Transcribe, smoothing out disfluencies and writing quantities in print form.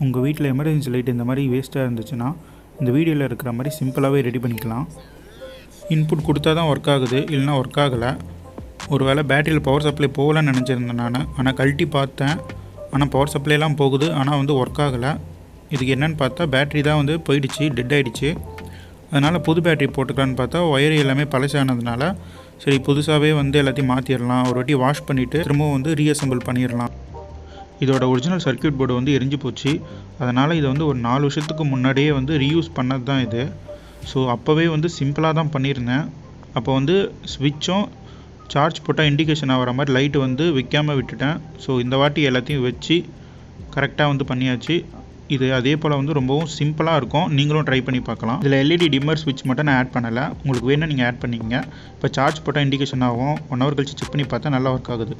உங்கள் வீட்டில் emergency light இந்த மாதிரி வேஸ்ட்டாக இருந்துச்சுன்னா இந்த வீடியோவில் இருக்கிற மாதிரி சிம்பிளாகவே ரெடி பண்ணிக்கலாம். இன்புட் கொடுத்தா தான் ஒர்க் ஆகுது, இல்லைனா ஒர்க் ஆகலை. ஒரு வேளை பேட்டரியில் பவர் சப்ளை போகலன்னு நினச்சிருந்தேன் நான். ஆனால் கழட்டி பார்த்தேன், ஆனால் பவர் சப்ளைலாம் போகுது, ஆனால் ஒர்க் ஆகலை. இதுக்கு என்னென்னு பார்த்தா பேட்ரி தான் போயிடுச்சு, டெட் ஆகிடுச்சு. அதனால் புது பேட்டரி போட்டுக்கலான்னு பார்த்தா ஒயர் எல்லாமே பழசானதுனால சரி புதுசாகவே எல்லாத்தையும் மாற்றிடலாம், ஒரு வாட்டி வாஷ் பண்ணிவிட்டு திரும்பவும் ரீஅசெம்பிள் பண்ணிடலாம். இதோட ஒரிஜினல் சர்க்யூட் போர்டு எரிஞ்சு போச்சு. அதனால் இதை ஒரு 4 வருஷத்துக்கு முன்னாடியே ரீயூஸ் பண்ணது தான் இது. ஸோ அப்போவே சிம்பிளாக தான் பண்ணியிருந்தேன். அப்போ ஸ்விட்சும் சார்ஜ் போட்டால் இண்டிகேஷன் ஆகிற மாதிரி லைட்டு வைக்காமல் விட்டுட்டேன். ஸோ இந்த வாட்டி எல்லாத்தையும் வச்சு கரெக்டாக பண்ணியாச்சு. இது அதே போல் ரொம்பவும் சிம்பிளாக இருக்கும். நீங்களும் ட்ரை பண்ணி பார்க்கலாம். இதில் எல்இடி டிம்மர் ஸ்விட்ச் மட்டும் நான் ஆட் பண்ணலை, உங்களுக்கு வேணும் நீங்கள் ஆட் பண்ணிக்கங்க. இப்போ சார்ஜ் போட்டால் இண்டிகேஷன் ஆகும். 1 ஹவர் கழிச்சு செக் பண்ணி பார்த்தா நல்லா ஒர்க் ஆகுது.